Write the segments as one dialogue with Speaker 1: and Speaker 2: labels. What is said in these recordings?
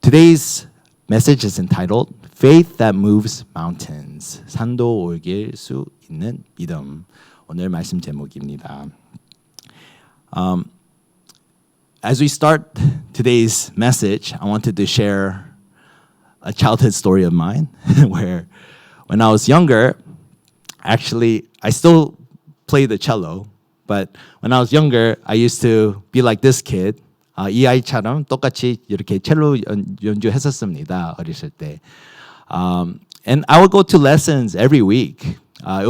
Speaker 1: Today's message is entitled Faith that Moves Mountains. 산도 옮길 수 있는 믿음. 오늘 말씀 제목입니다. As we start today's message, I wanted to share a childhood story of mine where when I was younger, actually, I still play the cello, but when I was younger, I used to be like this kid. 이 아이처럼 똑같이 이렇게 첼로 연주했었습니다. 어렸을 때. And I would go to lessons every week. It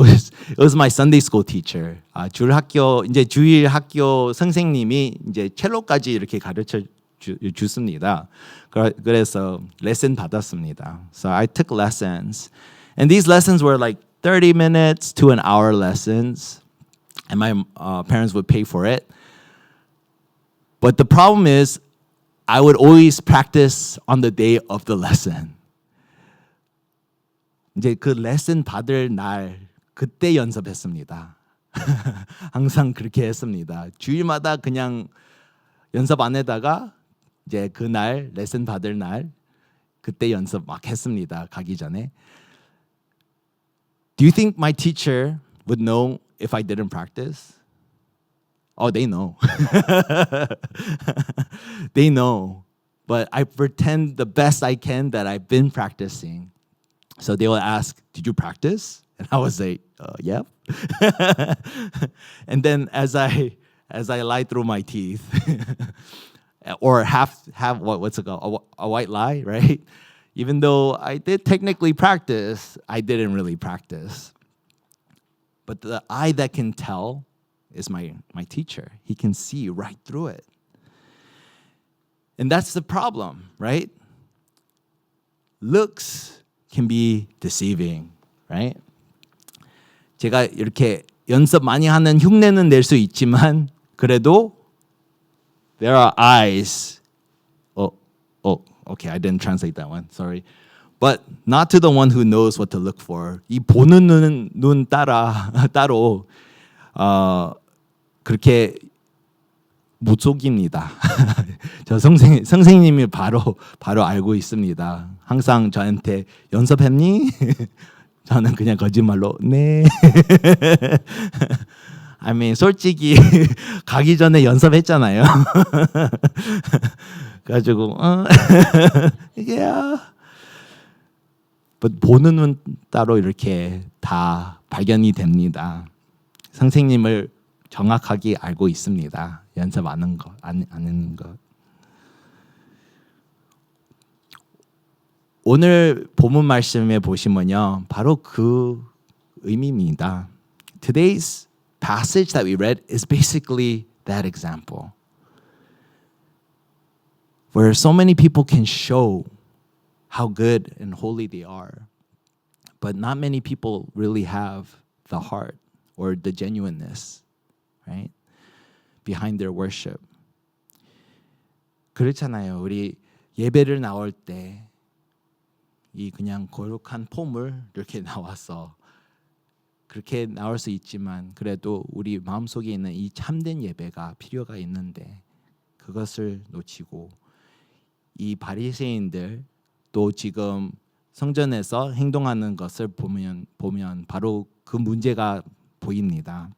Speaker 1: was my Sunday school teacher. 주일 학교 선생님이 이제 첼로까지 이렇게 가르쳐 주습니다. 그래서 레슨 받았습니다. So I took lessons. And these lessons were like 30 minutes to an hour lessons. And my parents would pay for it. But the problem is, I would always practice on the day of the lesson. 이제 그 레슨 받을 날 그때 연습했습니다. 항상 그렇게 했습니다. 주일마다 그냥 연습 안 해다가 이제 그날 레슨 받을 날 그때 연습 막 했습니다. 가기 전에. Do you think my teacher would know if I didn't practice? Oh, they know. They know. But I pretend the best I can that I've been practicing. So they will ask, did you practice? And I was like, yep. And then as I lie through my teeth, or have what's it called? A white lie, right? Even though I did technically practice, I didn't really practice. But the eye that can tell is my teacher. He can see right through it. And that's the problem, right? Looks can be deceiving, right? 제가 이렇게 연습 많이 하는 흉내는 낼 수 있지만 그래도 there are eyes. Okay, I didn't translate that one. Sorry. But not to the one who knows what to look for. 이 보는 눈 따로 그렇게 못 속입니다. 저 선생님이 바로 알고 있습니다. 항상 저한테 연습했니? 저는 그냥 거짓말로 네. I mean 솔직히 가기 전에 연습했잖아요. 그래가지고 yeah. But 보는 눈 따로 이렇게 다 발견이 됩니다. 선생님을 정확하게 알고 있습니다. 연습 안 하는 것. 오늘 본문 말씀에 보시면요, 바로 그 의미입니다. Today's passage that we read is basically that example, where so many people can show how good and holy they are, but not many people really have the heart or the genuineness. Right? Behind their worship. 그렇잖아요. 우리 예배를 나올 때 이 그냥 거룩한 폼을 이렇게 나와서 그렇게 나올 수 있지만 그래도 우리 마음속에 있는 이 참된 예배가 필요가 있는데 그것을 놓치고 이 바리새인들 또 지금 성전에서 행동하는 것을 보면 바로 그 문제가 보입니다.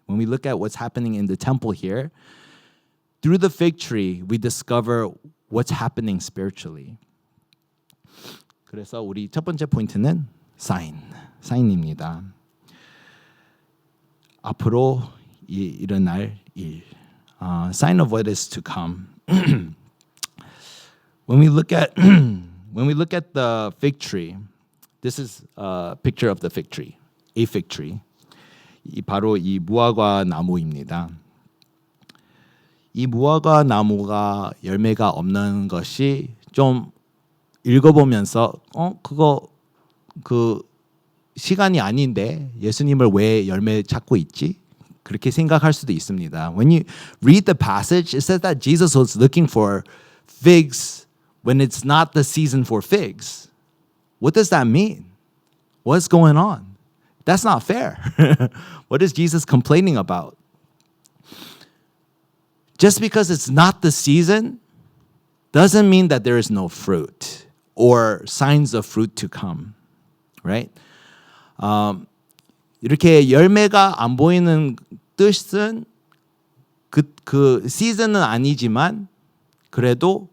Speaker 1: When we look at what's happening in the temple here, through the fig tree, we discover what's happening spiritually. 그래서 우리 첫 번째 포인트는 사인입니다. 앞으로 일어날 일, sign of what is to come. When we look at the fig tree, this is a picture of the fig tree, a fig tree. 바로 이 무화과 나무입니다. 이 무화과 나무가 열매가 없는 것이 좀 읽어보면서 그거 그 시간이 아닌데 예수님을 왜 열매 찾고 있지? 그렇게 생각할 수도 있습니다. When you read the passage, it says that Jesus was looking for figs when it's not the season for figs. What does that mean? What's going on? That's not fair. What is Jesus complaining about? Just because it's not the season doesn't mean that there is no fruit or signs of fruit to come, right? 이렇게 열매가 안 보이는 뜻은 그 시즌은 아니지만 그래도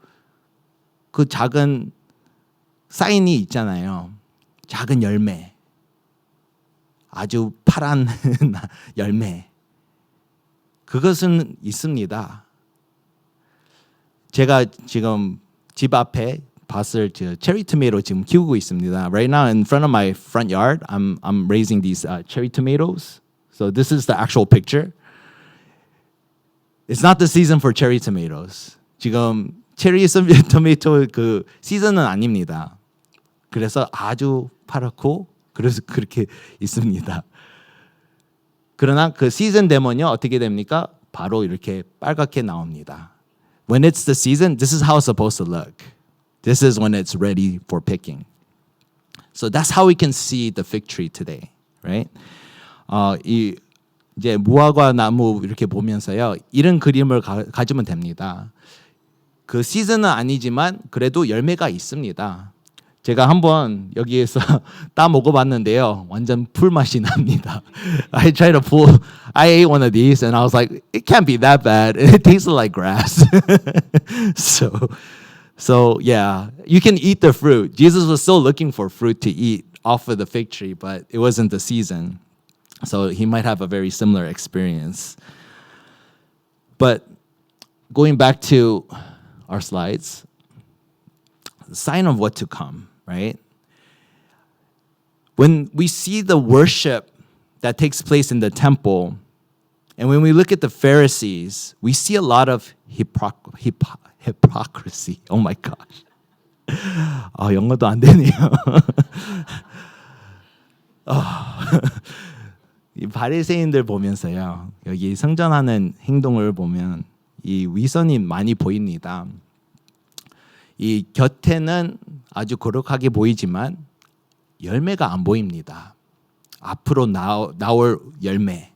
Speaker 1: 그 작은 사인이 있잖아요. 작은 열매. 아주 파란 열매. 그것은 있습니다. 제가 지금 집 앞에 봤을 체리 토마토 지금 키우고 있습니다. Right now in front of my front yard, I'm raising these cherry tomatoes. So this is the actual picture. It's not the season for cherry tomatoes. 지금 체리 토마토 그 시즌은 아닙니다. 그래서 아주 파랗고 그래서 그렇게 있습니다. 그러나 그 시즌 되면요 어떻게 됩니까? 바로 이렇게 빨갛게 나옵니다. When it's the season, this is how it's supposed to look. This is when it's ready for picking. So that's how we can see the fig tree today, right? 이 이제 무화과 나무 이렇게 보면서요 이런 그림을 가지면 됩니다. 그 시즌은 아니지만 그래도 열매가 있습니다. 제가 한번 여기에서 따 먹어봤는데요. 완전 풀 맛이 납니다. I ate one of these and I was like, it can't be that bad. It tasted like grass. So yeah, you can eat the fruit. Jesus was still looking for fruit to eat off of the fig tree, but it wasn't the season. So he might have a very similar experience. But going back to our slides, the sign of what to come, right? When we see the worship that takes place in the temple, and when we look at the Pharisees, we see a lot of hypocrisy. Oh my gosh. 영어도 안 되네요. 이 바리새인들 보면서요. 여기 성전하는 행동을 보면 이 위선이 많이 보입니다. 이 곁에는 아주 거룩하게 보이지만 열매가 안 보입니다. 앞으로 나올 열매.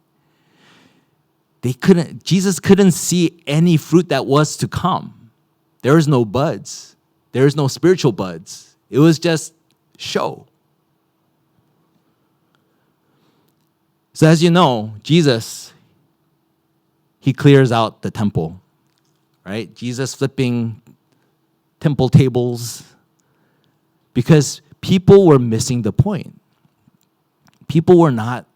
Speaker 1: Jesus couldn't see any fruit that was to come. There was no buds. There was no spiritual buds. It was just show. So as you know, Jesus, he clears out the temple, right? Jesus flipping temple tables because people were missing the point. People were not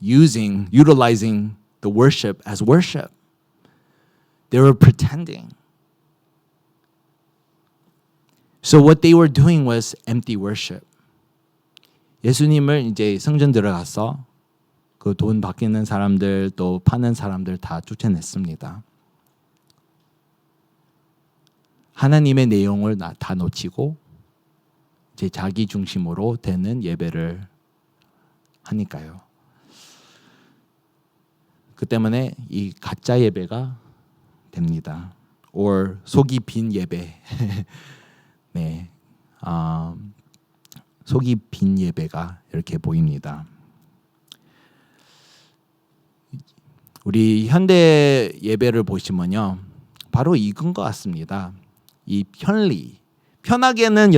Speaker 1: utilizing the worship as worship. They were pretending. So what they were doing was empty worship. 예수님을 이제 성전 들어가서 그 돈 받기는 사람들 또 파는 사람들 다 쫓아냈습니다. 하나님의 내용을 다 놓치고 이제 자기 중심으로 되는 예배를 하니까요. 그 때문에 이 가짜 예배가 됩니다. or 속이 빈 예배. 네. 속이 빈 예배가 이렇게 보입니다. 우리 현대 예배를 보시면요. 바로 이건 것 같습니다. 이 편리. 편하게는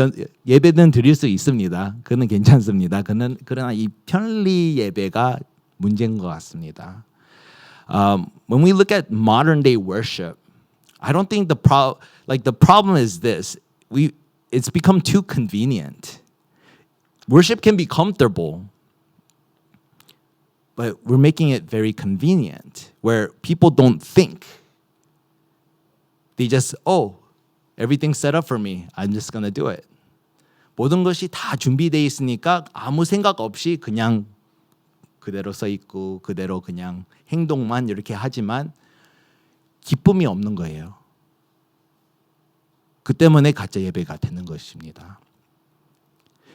Speaker 1: 예배는 드릴 수 있습니다. 그는 괜찮습니다. 그러나 이 편리 예배가 문제인 것 같습니다. When we look at modern day worship, I don't think the problem is this. It's become too convenient. Worship can be comfortable, but we're making it very convenient where people don't think. They just, everything's set up for me. I'm just going to do it. 모든 것이 다 준비되어 있으니까 아무 생각 없이 그냥 그대로 서 있고 그대로 그냥 행동만 이렇게 하지만 기쁨이 없는 거예요. 그 때문에 가짜 예배가 되는 것입니다.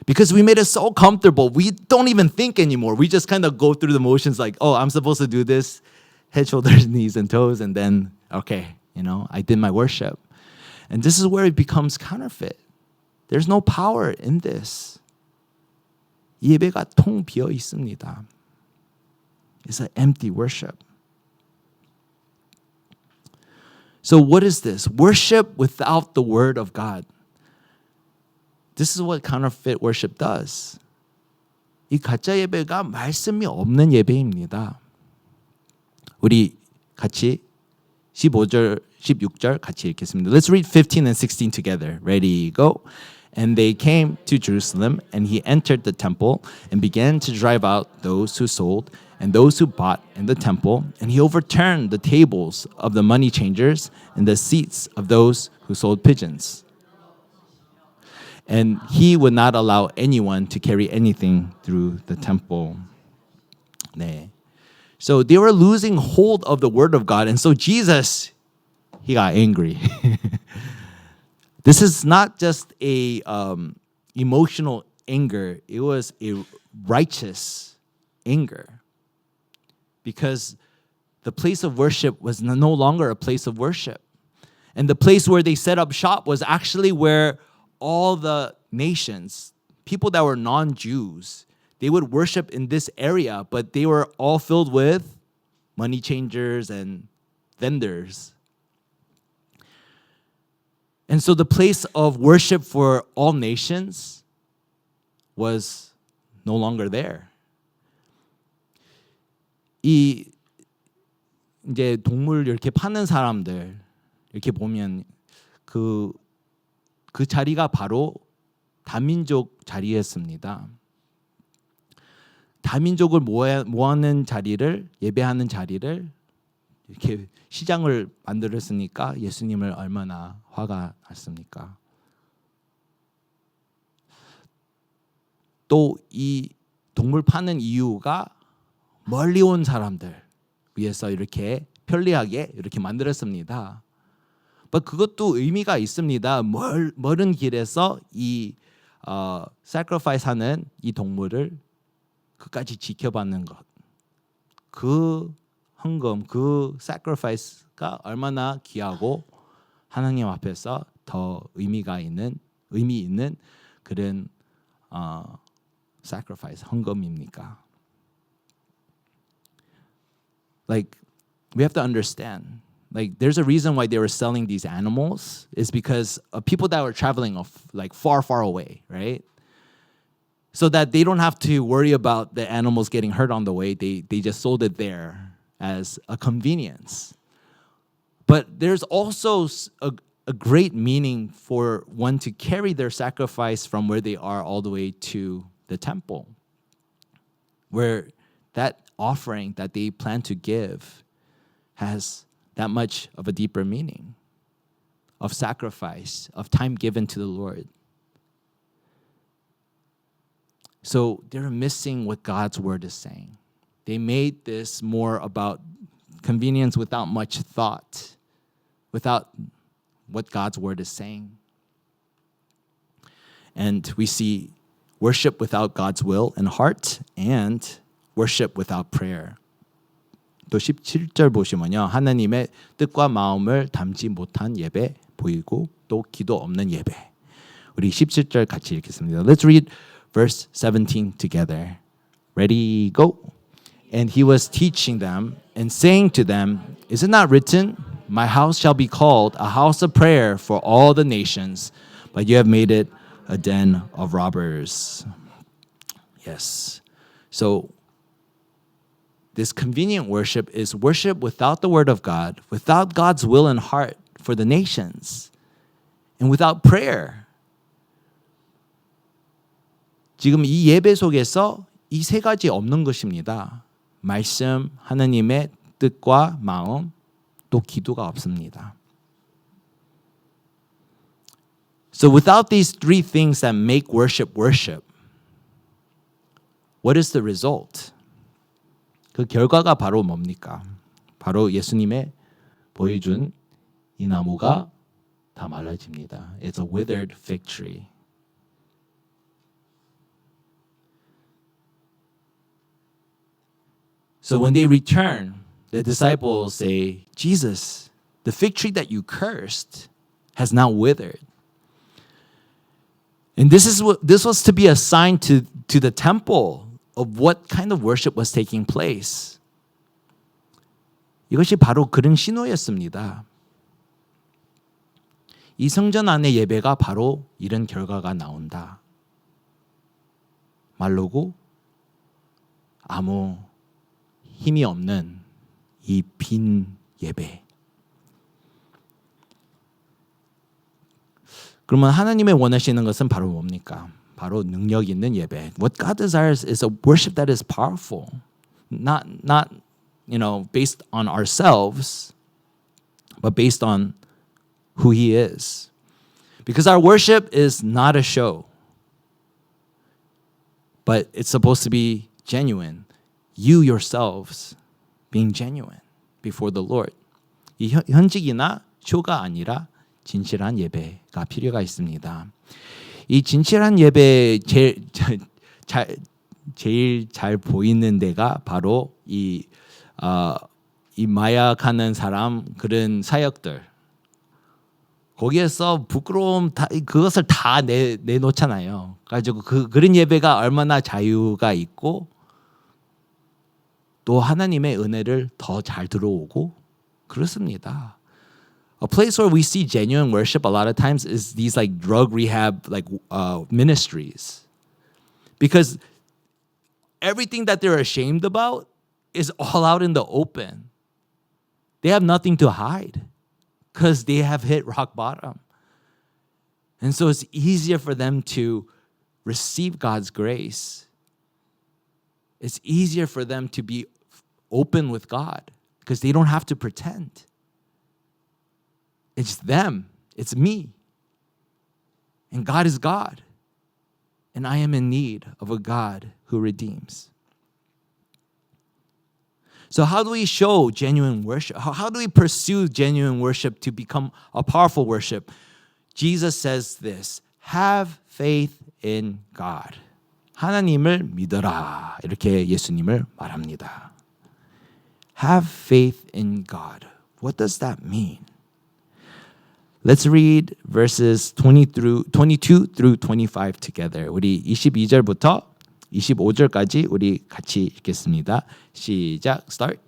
Speaker 1: Because we made it so comfortable, we don't even think anymore. We just kind of go through the motions like, I'm supposed to do this, head, shoulders, knees, and toes, and then, okay, I did my worship. And this is where it becomes counterfeit. There's no power in this. 예배가 통 비어 있습니다. It's an empty worship. So what is this? Worship without the word of God. This is what counterfeit worship does. 이 가짜 예배가 말씀이 없는 예배입니다. 우리 같이 15절, 16절 같이 읽겠습니다. Let's read 15 and 16 together. Ready, go. And they came to Jerusalem, and he entered the temple and began to drive out those who sold and those who bought in the temple. And he overturned the tables of the money changers and the seats of those who sold pigeons. And he would not allow anyone to carry anything through the temple. 네. So they were losing hold of the word of God. And so Jesus, he got angry. This is not just a emotional anger. It was a righteous anger. Because the place of worship was no longer a place of worship. And the place where they set up shop was actually where all the nations, people that were non-Jews, they would worship in this area, but they were all filled with money changers and vendors. And so the place of worship for all nations was no longer there. 이제 동물 이렇게 파는 사람들 이렇게 보면 그 자리가 바로 다민족 자리였습니다. 다민족을 모아는 자리를 예배하는 자리를 이렇게 시장을 만들었으니까 예수님을 얼마나 화가 났습니까? 또 이 동물 파는 이유가 멀리 온 사람들 위해서 이렇게 편리하게 이렇게 만들었습니다. 그것도 의미가 있습니다. 멀은 길에서 이 sacrifice 하는 이 동물을 끝까지 지켜받는 것. 그 헌금, 그 sacrifice가 얼마나 귀하고 하나님 앞에서 더 의미 있는 그런 sacrifice, 헌금입니까? Like we have to understand. Like there's a reason why they were selling these animals is because of people that were traveling like far away, right? So that they don't have to worry about the animals getting hurt on the way. They just sold it there as a convenience. But there's also a great meaning for one to carry their sacrifice from where they are all the way to the temple, where that offering that they plan to give has that much of a deeper meaning of sacrifice, of time given to the Lord. So they're missing what God's word is saying. They made this more about convenience without much thought, without what God's word is saying. And we see worship without God's will and heart and worship without prayer. 또 17절 보시면요. 하나님의 뜻과 마음을 담지 못한 예배 보이고 또 기도 없는 예배. 우리 17절 같이 읽겠습니다. Let's read verse 17 together. Ready, go. And he was teaching them and saying to them, is it not written, my house shall be called a house of prayer for all the nations, but you have made it a den of robbers. Yes. So this convenient worship is worship without the word of God, without God's will and heart for the nations, and without prayer. 지금 이 예배 속에서 이 세 가지 없는 것입니다. 말씀, 하나님의 뜻과 마음, 또 기도가 없습니다. So without these three things that make worship worship, what is the result? 그 결과가 바로 뭡니까? 바로 예수님의 보여준 이 나무가 다 말라집니다. It's a withered fig tree. So when they return, the disciples say, Jesus, the fig tree that you cursed has now withered. And this was to be a sign to the temple of what kind of worship was taking place. 이것이 바로 그런 신호였습니다. 이 성전 안의 예배가 바로 이런 결과가 나온다. 말로고 아무 힘이 없는 이 빈 예배. 그러면 하나님의 원하시는 것은 바로 뭡니까? 바로 능력 있는 예배. What God desires is a worship that is powerful, not based on ourselves, but based on who He is. Because our worship is not a show, but it's supposed to be genuine. You yourselves being genuine before the Lord. 이 현직이나 쇼가 아니라 진실한 예배가 필요가 있습니다. 이 진실한 예배 제일 잘 보이는 데가 바로 이 마약하는 사람 그런 사역들. 거기에서 부끄러움 그것을 다 내놓잖아요. 가지고 그런 예배가 얼마나 자유가 있고 또 하나님의 은혜를 더 잘 들어오고 그렇습니다. A place where we see genuine worship a lot of times is these like drug rehab ministries, because everything that they're ashamed about is all out in the open. They have nothing to hide because they have hit rock bottom. And so it's easier for them to receive God's grace. It's easier for them to be open with God because they don't have to pretend. It's them. It's me. And God is God. And I am in need of a God who redeems. So how do we show genuine worship? How do we pursue genuine worship to become a powerful worship? Jesus says this, have faith in God. 하나님을 믿어라. 이렇게 예수님을 말합니다. Have faith in God. What does that mean? Let's read verses 22 through 25 together. 우리 22절부터 25절까지 우리 같이 읽겠습니다. 시작. Start.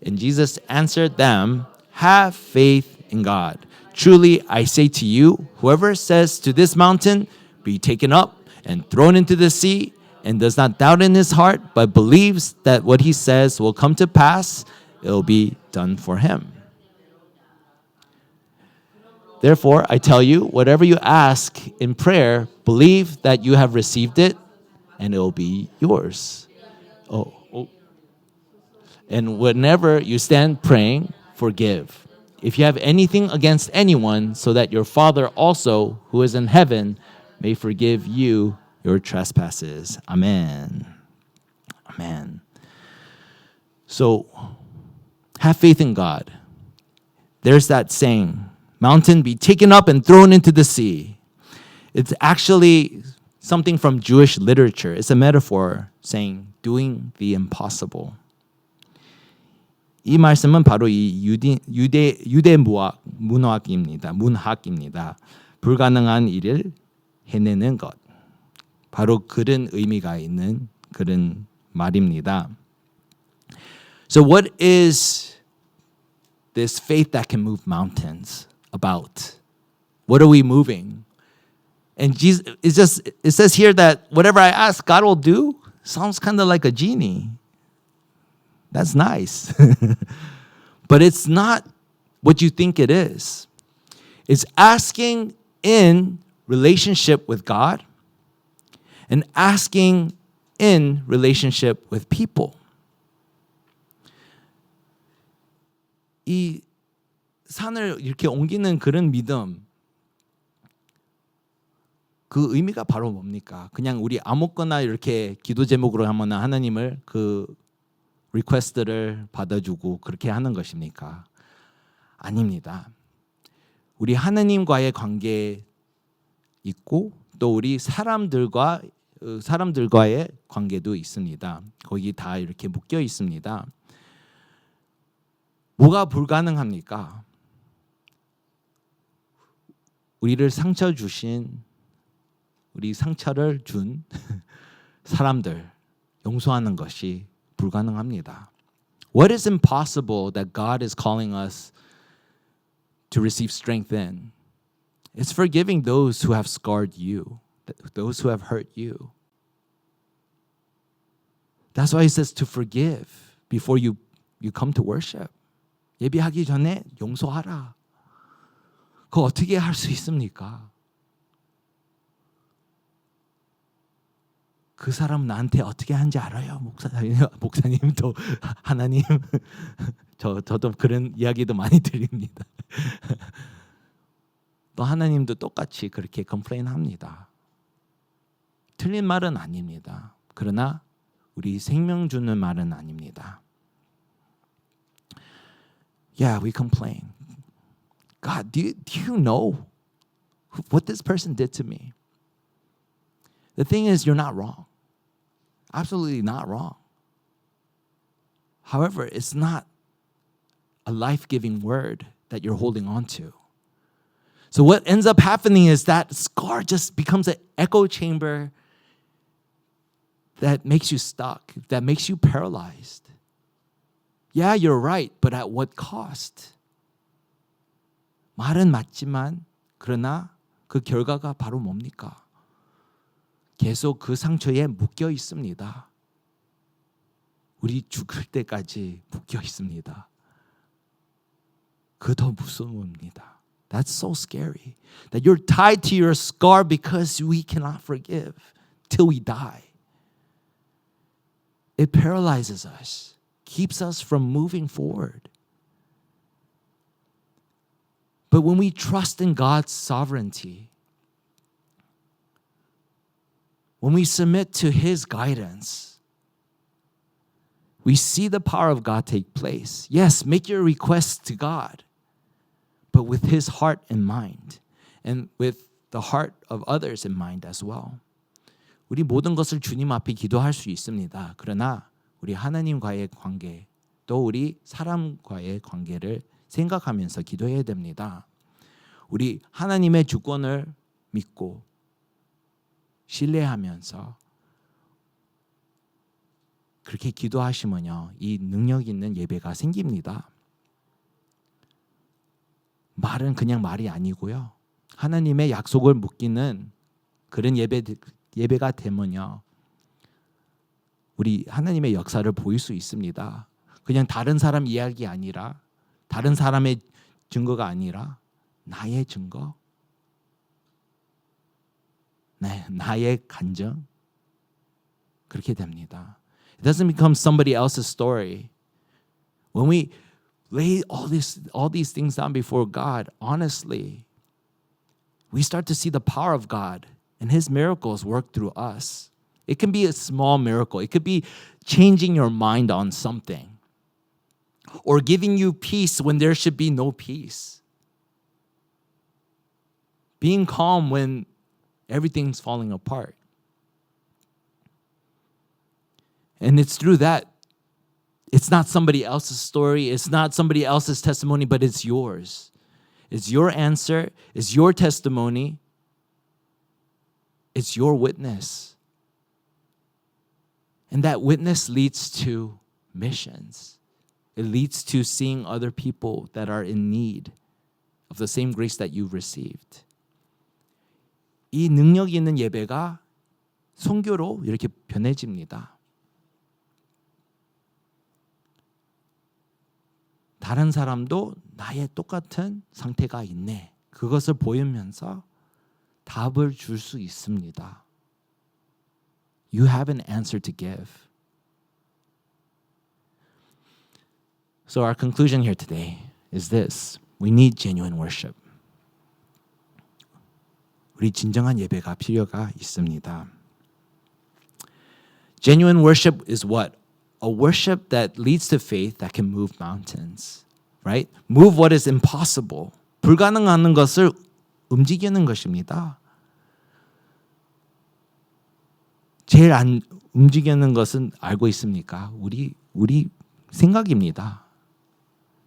Speaker 1: And Jesus answered them, have faith in God. Truly I say to you, whoever says to this mountain, be taken up and thrown into the sea, and does not doubt in his heart, but believes that what he says will come to pass, it will be done for him. Therefore, I tell you, whatever you ask in prayer, believe that you have received it, and it will be yours. And whenever you stand praying, forgive. If you have anything against anyone, so that your Father also, who is in heaven, may forgive you your trespasses. Amen. Amen. So, have faith in God. There's that saying, mountain be taken up and thrown into the sea. It's actually something from Jewish literature. It's a metaphor saying doing the impossible. 이 말씀은 바로 이 유대 문학입니다. 불가능한 일을 해내는 것. 바로 그런 의미가 있는 그런 말입니다. So what is this faith that can move mountains about? What are we moving? And Jesus, it says here that whatever I ask, God will do. Sounds kind of like a genie. That's nice. But it's not what you think it is. It's asking in relationship with God and asking in relationship with people. 이 산을 이렇게 옮기는 그런 믿음, 그 의미가 바로 뭡니까? 그냥 우리 아무거나 이렇게 기도 제목으로 하면 하나님을 그 리퀘스트를 받아주고 그렇게 하는 것입니까? 아닙니다. 우리 하나님과의 관계 있고 또 우리 사람들과의 관계도 있습니다. 거기 다 이렇게 묶여 있습니다. 뭐가 불가능합니까? 우리를 상처를 준 사람들 용서하는 것이 불가능합니다. What is impossible that God is calling us to receive strength in? It's forgiving those who have scarred you, those who have hurt you. That's why he says to forgive before you come to worship. 예배하기 전에 용서하라. 그거 어떻게 할 수 있습니까? 그 사람 나한테 어떻게 하는지 알아요, 목사님도 하나님. 저도 그런 이야기도 많이 드립니다. 또 하나님도 똑같이 그렇게 컴플레인합니다. 틀린 말은 아닙니다. 그러나 우리 생명 주는 말은 아닙니다. Yeah, we complain. God, do you know what this person did to me? The thing is, you're not wrong. Absolutely not wrong. However, it's not a life-giving word that you're holding on to. So what ends up happening is that scar just becomes an echo chamber that makes you stuck, that makes you paralyzed. Yeah, you're right, but at what cost? 말은 맞지만 그러나 그 결과가 바로 뭡니까? 계속 그 상처에 묶여 있습니다. 우리 죽을 때까지 묶여 있습니다. 그 더 무서웁니다. That's so scary. That you're tied to your scar because we cannot forgive till we die. It paralyzes us, keeps us from moving forward. But when we trust in God's sovereignty, when we submit to His guidance, we see the power of God take place. Yes, make your requests to God, but with His heart in mind and with the heart of others in mind as well. 우리 모든 것을 주님 앞에 기도할 수 있습니다. 그러나 우리 하나님과의 관계, 또 우리 사람과의 관계를 생각하면서 기도해야 됩니다. 우리 하나님의 주권을 믿고 신뢰하면서 그렇게 기도하시면요, 이 능력 있는 예배가 생깁니다. 말은 그냥 말이 아니고요. 하나님의 약속을 묻기는 그런 예배가 되면요, 우리 하나님의 역사를 보일 수 있습니다. 그냥 다른 사람 이야기 아니라, 다른 사람의 증거가 아니라 나의 증거, 나의 간증, 그렇게 됩니다. It doesn't become somebody else's story. When we lay all these things down before God, honestly, we start to see the power of God and His miracles work through us. It can be a small miracle. It could be changing your mind on something or giving you peace when there should be no peace. Being calm when everything's falling apart. And it's through that. It's not somebody else's story. It's not somebody else's testimony, but it's yours. It's your answer. It's your testimony. It's your witness. And that witness leads to missions. It leads to seeing other people that are in need of the same grace that you've received. 이 능력 있는 예배가 선교로 이렇게 변해집니다. 다른 사람도 나의 똑같은 상태가 있네. 그것을 보이면서 답을 줄 수 있습니다. You have an answer to give. So our conclusion here today is this. We need genuine worship. 우리 진정한 예배가 필요가 있습니다. Genuine worship is what? A worship that leads to faith that can move mountains, right? Move what is impossible. 불가능한 것을 움직이는 것입니다. 제일 안 움직이는 것은 알고 있습니까? 우리 생각입니다.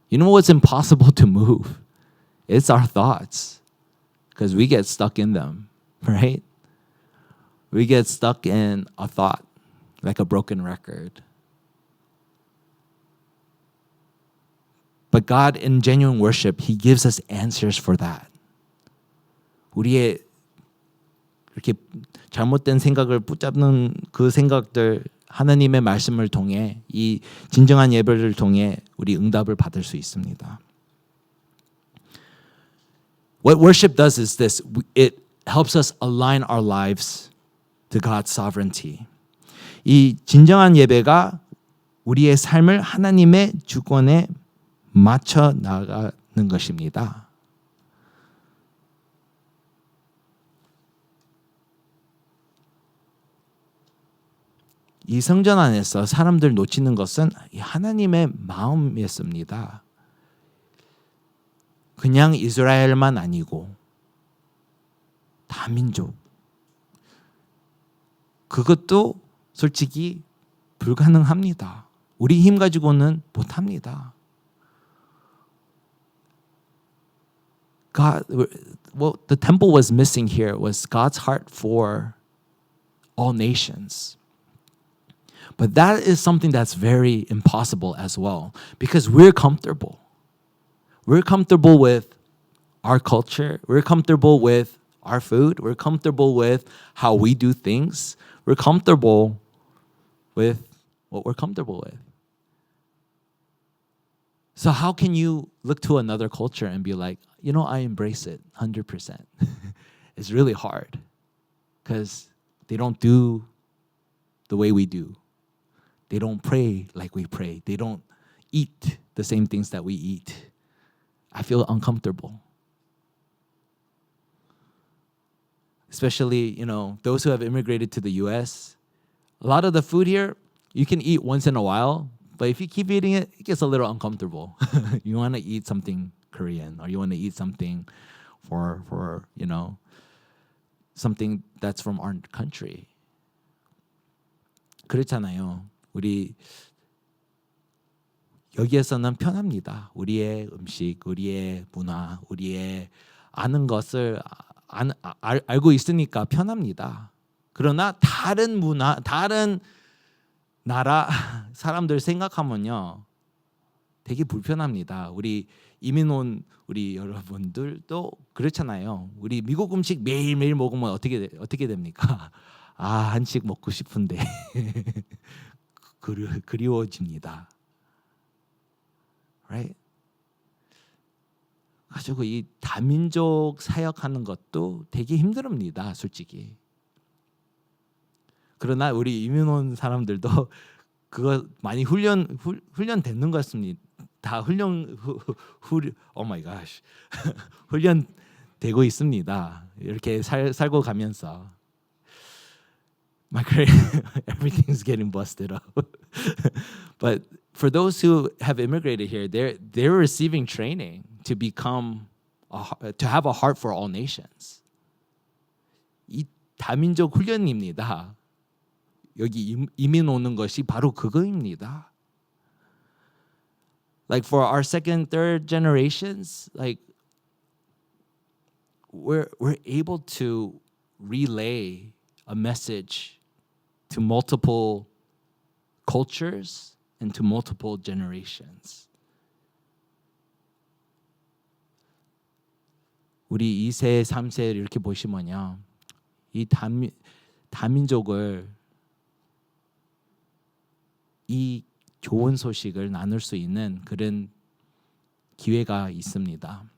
Speaker 1: You know what's impossible to move? It's our thoughts. Because we get stuck in them, right? We get stuck in a thought, like a broken record. But God, in genuine worship, He gives us answers for that. 우리의 이렇게 잘못된 생각을 붙잡는 그 생각들 하나님의 말씀을 통해 이 진정한 예배를 통해 우리 응답을 받을 수 있습니다. What worship does is this. It helps us align our lives to God's sovereignty. 이 진정한 예배가 우리의 삶을 하나님의 주권에 맞춰 나가는 것입니다. 이 성전 안에서 사람들 놓치는 것은 하나님의 마음이었습니다. 그냥 이스라엘만 아니고 다민족. 그것도 솔직히 불가능합니다. 우리 힘 가지고는 못합니다. God, what the temple was missing here was God's heart for all nations. But that is something that's very impossible as well because we're comfortable. We're comfortable with our culture. We're comfortable with our food. We're comfortable with how we do things. We're comfortable with what we're comfortable with. So how can you look to another culture and be like, you know, I embrace it 100%. It's really hard because they don't do the way we do. They don't pray like we pray. They don't eat the same things that we eat. I feel uncomfortable. Especially, you know, those who have immigrated to the US. A lot of the food here, you can eat once in a while, but if you keep eating it, it gets a little uncomfortable. You want to eat something Korean or you want to eat something for you know, something that's from our country. 그렇잖아요. 우리 여기에서는 편합니다. 우리의 음식, 우리의 문화, 우리의 아는 것을 알고 있으니까 편합니다. 그러나 다른 문화, 다른 나라 사람들 생각하면요 되게 불편합니다. 우리 이민 온 우리 여러분들도 그렇잖아요. 우리 미국 음식 매일매일 먹으면 어떻게 됩니까? 아, 한식 먹고 싶은데 그리워집니다. Right? 가지고 이 다민족 사역하는 것도 되게 힘듭니다, 솔직히. 그러나 우리 이민 온 사람들도 그거 많이 훈련되는 것 같습니다. 다 oh my gosh. 훈련되고 있습니다. 이렇게 살고 가면서. Everything's getting busted up. But for those who have immigrated here, they're receiving training to become to have a heart for all nations. 이 다민족 훈련입니다. 여기 이민 오는 것이 바로 그거입니다. Like for our second, third generations, like we're able to relay a message to multiple cultures and to multiple generations. 우리 2세, 3세 이렇게 보시면요. 이 다민족을 이 좋은 소식을 나눌 수 있는 그런 기회가 있습니다.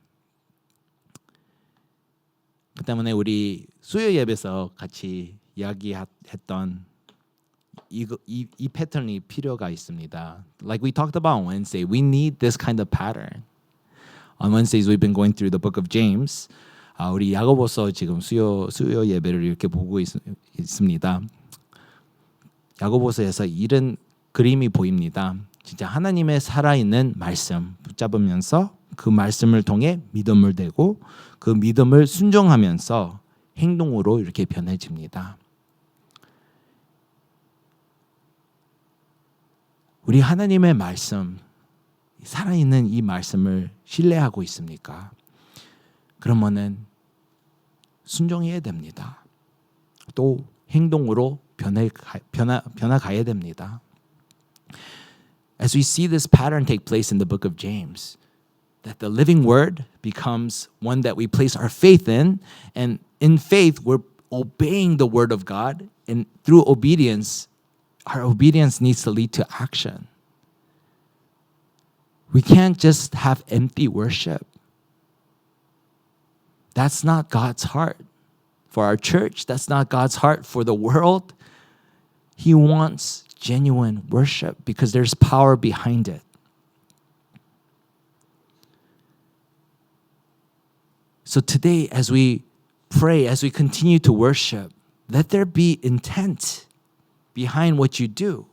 Speaker 1: 그 때문에 우리 수요 예배에서 같이 이야기했던 이 패턴이 필요가 있습니다. Like we talked about on Wednesday, we need this kind of pattern. On Wednesdays, we've been going through the book of James. 우리 야고보서 지금 수요 예배를 이렇게 보고 있습니다. 야고보서에서 이런 그림이 보입니다. 진짜 하나님의 살아있는 말씀 붙잡으면서 그 말씀을 통해 믿음을 대고 그 믿음을 순종하면서 행동으로 이렇게 변해집니다. 우리 하나님의 말씀, 살아있는 이 말씀을 신뢰하고 있습니까? 그러면은 순종해야 됩니다. 또 행동으로 변화가야 됩니다. As we see this pattern take place in the book of James, that the living word becomes one that we place our faith in. And in faith, we're obeying the word of God. And through obedience, our obedience needs to lead to action. We can't just have empty worship. That's not God's heart for our church. That's not God's heart for the world. He wants genuine worship because there's power behind it. So today, as we pray, as we continue to worship, let there be intent behind what you do.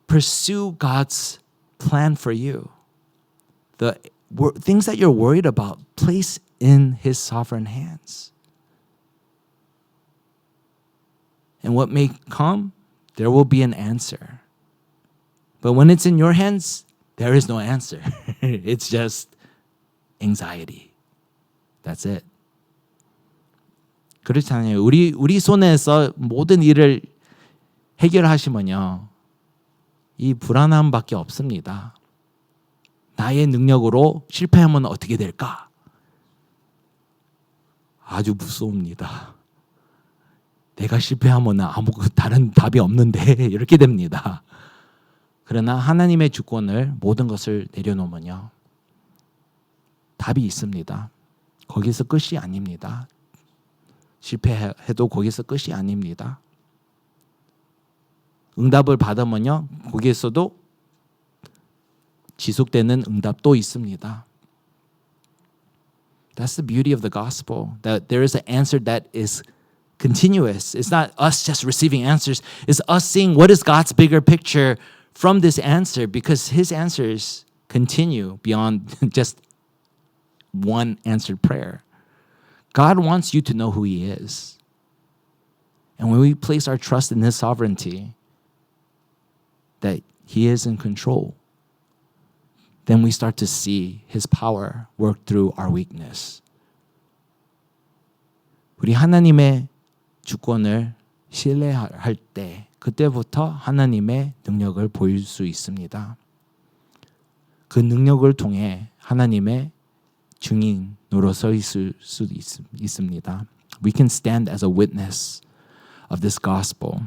Speaker 1: Pursue God's plan for you. The things that you're worried about, place in His sovereign hands. And what may come, there will be an answer. But when it's in your hands, there is no answer. It's just anxiety. That's it. 그렇잖아요. 우리 손에서 모든 일을 해결하시면요. 이 불안함밖에 없습니다. 나의 능력으로 실패하면 어떻게 될까? 아주 무서웁니다. 내가 실패하면 아무 다른 답이 없는데 이렇게 됩니다. 그러나 하나님의 주권을 모든 것을 내려놓으면요. 답이 있습니다. 거기서 끝이 아닙니다. 실패해도 거기서 끝이 아닙니다. 응답을 받으면요. 거기에서도 지속되는 응답도 있습니다. That's the beauty of the gospel. That there is an answer that is continuous. It's not us just receiving answers. It's us seeing what is God's bigger picture from this answer because His answers continue beyond just one answered prayer. God wants you to know who He is. And when we place our trust in His sovereignty, that He is in control, then we start to see His power work through our weakness. 우리 하나님의 주권을 신뢰할 때 그때부터 하나님의 능력을 보일 수 있습니다. 그 능력을 통해 하나님의 증인으로 서 있을 수 있습니다. We can stand as a witness of this gospel.